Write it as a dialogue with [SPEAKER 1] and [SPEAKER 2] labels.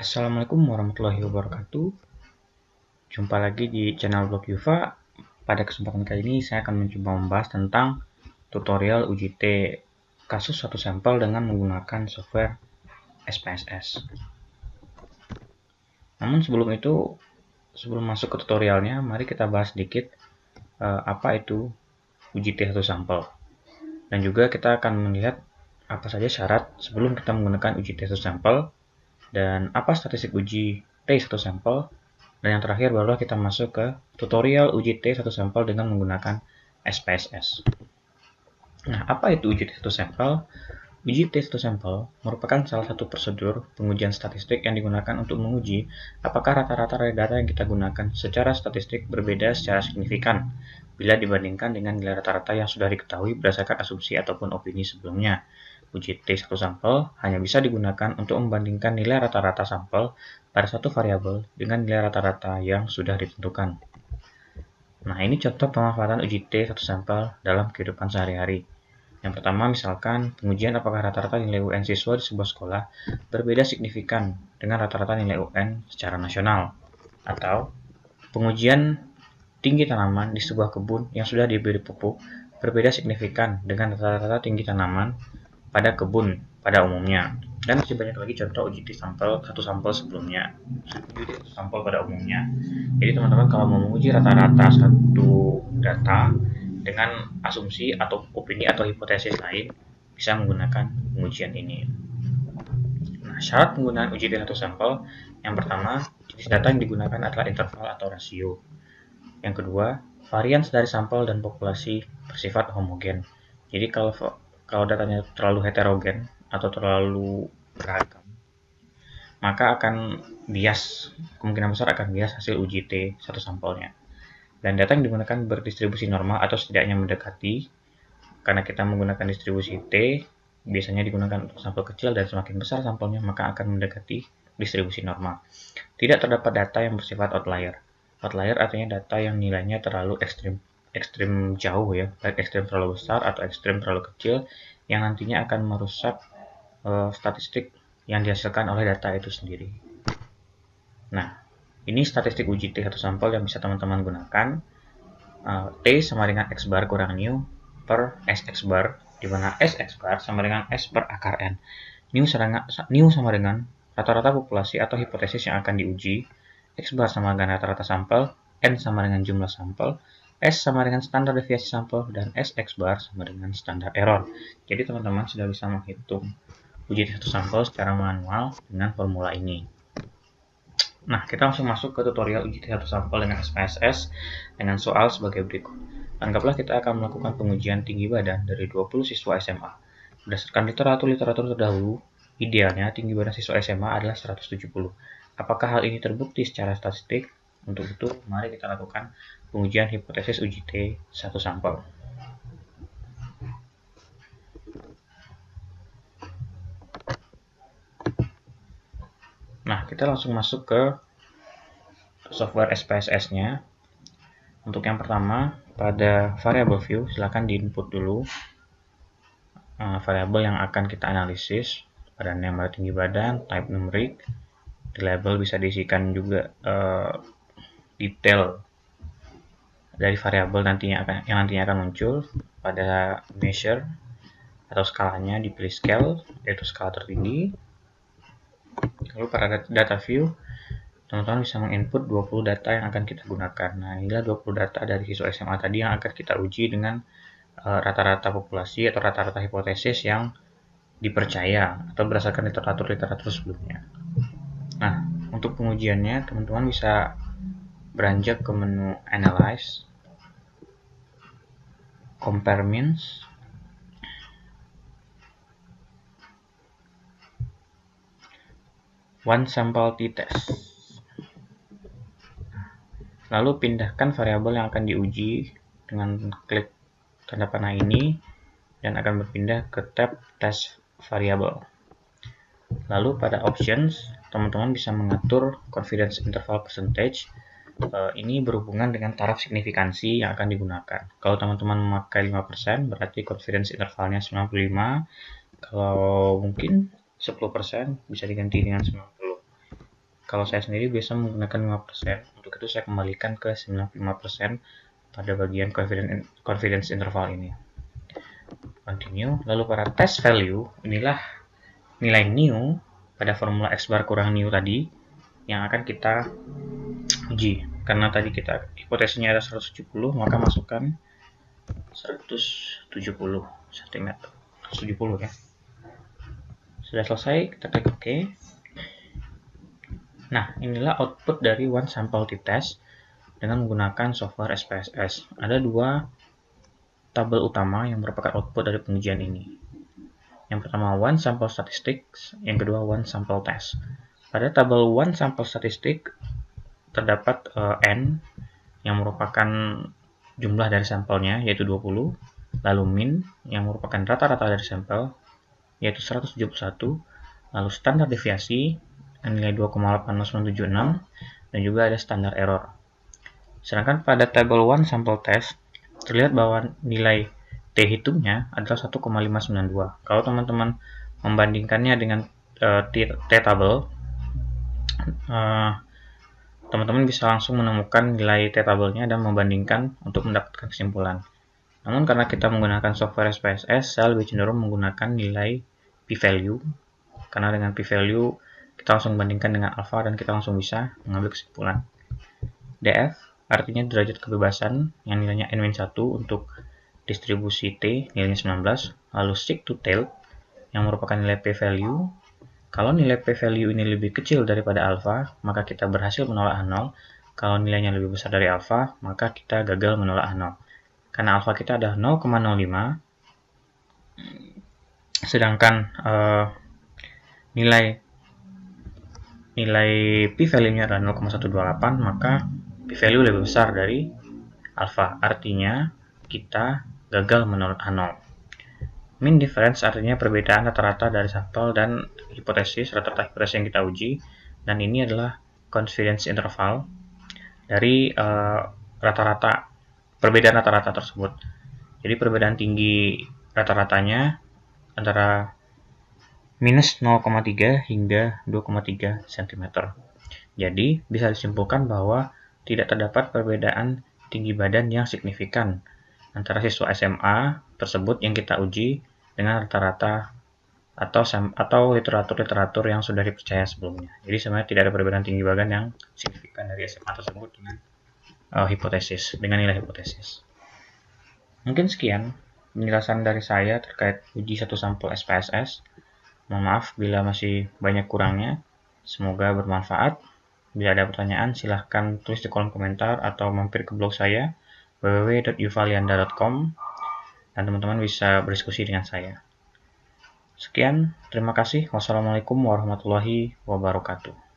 [SPEAKER 1] Assalamualaikum warahmatullahi wabarakatuh. Jumpa lagi di channel Blog Yuva. Pada kesempatan kali ini saya akan mencoba membahas tentang tutorial UJT kasus satu sampel dengan menggunakan software SPSS. Namun sebelum masuk ke tutorialnya, mari kita bahas sedikit apa itu UJT satu sampel. Dan juga kita akan melihat apa saja syarat sebelum kita menggunakan UJT satu sampel dan apa statistik uji T1 sampel. Dan yang terakhir barulah kita masuk ke tutorial uji T1 sampel dengan menggunakan SPSS. Nah, apa itu uji T1 sampel? Uji T1 sampel merupakan salah satu prosedur pengujian statistik yang digunakan untuk menguji apakah rata-rata data yang kita gunakan secara statistik berbeda secara signifikan bila dibandingkan dengan nilai rata-rata yang sudah diketahui berdasarkan asumsi ataupun opini sebelumnya. Uji T1 sampel hanya bisa digunakan untuk membandingkan nilai rata-rata sampel pada satu variabel dengan nilai rata-rata yang sudah ditentukan. Nah, ini contoh pemanfaatan uji T1 sampel dalam kehidupan sehari-hari. Yang pertama, misalkan pengujian apakah rata-rata nilai UN siswa di sebuah sekolah berbeda signifikan dengan rata-rata nilai UN secara nasional. Atau pengujian tinggi tanaman di sebuah kebun yang sudah diberi pupuk berbeda signifikan dengan rata-rata tinggi tanaman pada kebun pada umumnya. Dan masih banyak lagi contoh uji satu sampel sebelumnya, uji sampel pada umumnya. Jadi teman-teman kalau mau menguji rata-rata satu data dengan asumsi atau opini atau hipotesis lain, bisa menggunakan pengujian ini. Nah, syarat penggunaan uji satu sampel, yang pertama, jenis data yang digunakan adalah interval atau rasio. Yang kedua, varians dari sampel dan populasi bersifat homogen. Jadi kalau datanya terlalu heterogen atau terlalu beragam, maka kemungkinan besar akan bias hasil uji T1 sampelnya. Dan data yang digunakan berdistribusi normal atau setidaknya mendekati, karena kita menggunakan distribusi T, biasanya digunakan untuk sampel kecil dan semakin besar sampelnya maka akan mendekati distribusi normal. Tidak terdapat data yang bersifat outlier. Outlier artinya data yang nilainya terlalu ekstrim jauh ya, baik ekstrim terlalu besar atau ekstrim terlalu kecil yang nantinya akan merusak statistik yang dihasilkan oleh data itu sendiri. Nah, ini statistik uji T1 sampel yang bisa teman-teman gunakan. T sama dengan X bar kurang new per SX bar, di mana SX bar sama dengan S per akar N. New sama dengan rata-rata populasi atau hipotesis yang akan diuji, X bar sama dengan rata-rata sampel, N sama dengan jumlah sampel, S sama dengan standar deviasi sampel, dan SX bar sama dengan standar error. Jadi teman-teman sudah bisa menghitung uji satu sampel secara manual dengan formula ini. Nah, kita langsung masuk ke tutorial uji satu sampel dengan SPSS dengan soal sebagai berikut. Anggaplah kita akan melakukan pengujian tinggi badan dari 20 siswa SMA. Berdasarkan literatur terdahulu, idealnya tinggi badan siswa SMA adalah 170. Apakah hal ini terbukti secara statistik? Untuk itu, mari kita lakukan pengujian hipotesis uji T1 sampel. Nah, kita langsung masuk ke software SPSS-nya. Untuk yang pertama, pada variable view, silakan di-input dulu variabel yang akan kita analisis. Pada nama tinggi badan, type numeric, di label bisa diisikan juga detail dari variabel yang nantinya akan muncul. Pada measure atau skalanya dipilih scale, yaitu skala tertinggi. Lalu pada data view, teman-teman bisa menginput 20 data yang akan kita gunakan. Nah, inilah 20 data dari siswa SMA tadi yang akan kita uji dengan rata-rata populasi atau rata-rata hipotesis yang dipercaya atau berdasarkan literatur sebelumnya. Nah, untuk pengujiannya, teman-teman bisa beranjak ke menu Analyze, Compare Means, One Sample T-Test. Lalu pindahkan variabel yang akan diuji dengan klik tanda panah ini dan akan berpindah ke tab Test Variable. Lalu pada Options, teman-teman bisa mengatur Confidence Interval Percentage. Ini berhubungan dengan taraf signifikansi yang akan digunakan. Kalau teman-teman memakai 5%, berarti confidence intervalnya 95. Kalau mungkin 10% bisa diganti dengan 90. Kalau saya sendiri biasa menggunakan 5%. Untuk itu saya kembalikan ke 95% pada bagian confidence interval ini. Continue. Lalu pada test value, inilah nilai new pada formula X bar kurang new tadi yang akan kita uji. Karena tadi kita hipotesisnya ada 170, maka masukkan 170 cm. 170 ya. Sudah selesai, kita klik OK. Nah, inilah output dari one sample t-test dengan menggunakan software SPSS. Ada dua tabel utama yang merupakan output dari pengujian ini. Yang pertama one sample statistics, yang kedua one sample test. Pada tabel one sample statistic terdapat N yang merupakan jumlah dari sampelnya yaitu 20, lalu min yang merupakan rata-rata dari sampel yaitu 171, lalu standar deviasi nilai 2,80976 dan juga ada standar error. Sedangkan pada tabel one sample test terlihat bahwa nilai T hitungnya adalah 1,592. Kalau teman-teman membandingkannya dengan T tabel, teman-teman bisa langsung menemukan nilai T tabelnya dan membandingkan untuk mendapatkan kesimpulan. Namun karena kita menggunakan software SPSS, saya lebih cenderung menggunakan nilai p-value, karena dengan p-value kita langsung bandingkan dengan alpha dan kita langsung bisa mengambil kesimpulan. DF artinya derajat kebebasan yang nilainya n-1 untuk distribusi T nilainya 19, lalu seek to tail yang merupakan nilai p-value. Kalau nilai p-value ini lebih kecil daripada alpha, maka kita berhasil menolak H0. Kalau nilainya lebih besar dari alpha, maka kita gagal menolak H0. Karena alpha kita ada 0,05, sedangkan nilai p-value-nya adalah 0,128, maka p-value lebih besar dari alpha. Artinya kita gagal menolak H0. Mean difference artinya perbedaan rata-rata dari sampel dan hipotesis, rata-rata hipotesis yang kita uji, dan ini adalah confidence interval dari rata-rata perbedaan rata-rata tersebut. Jadi perbedaan tinggi rata-ratanya antara minus 0,3 hingga 2,3 cm. Jadi bisa disimpulkan bahwa tidak terdapat perbedaan tinggi badan yang signifikan antara siswa SMA tersebut yang kita uji dengan rata-rata atau literatur-literatur yang sudah dipercaya sebelumnya. Jadi sebenarnya tidak ada perbedaan tinggi badan yang signifikan dari SMA tersebut dengan nilai hipotesis. Mungkin sekian penjelasan dari saya terkait uji satu sampel SPSS. Mohon maaf bila masih banyak kurangnya. Semoga bermanfaat. Bila ada pertanyaan, silahkan tulis di kolom komentar atau mampir ke blog saya www.yuvalianda.com dan teman-teman bisa berdiskusi dengan saya. Sekian, terima kasih. Wassalamualaikum warahmatullahi wabarakatuh.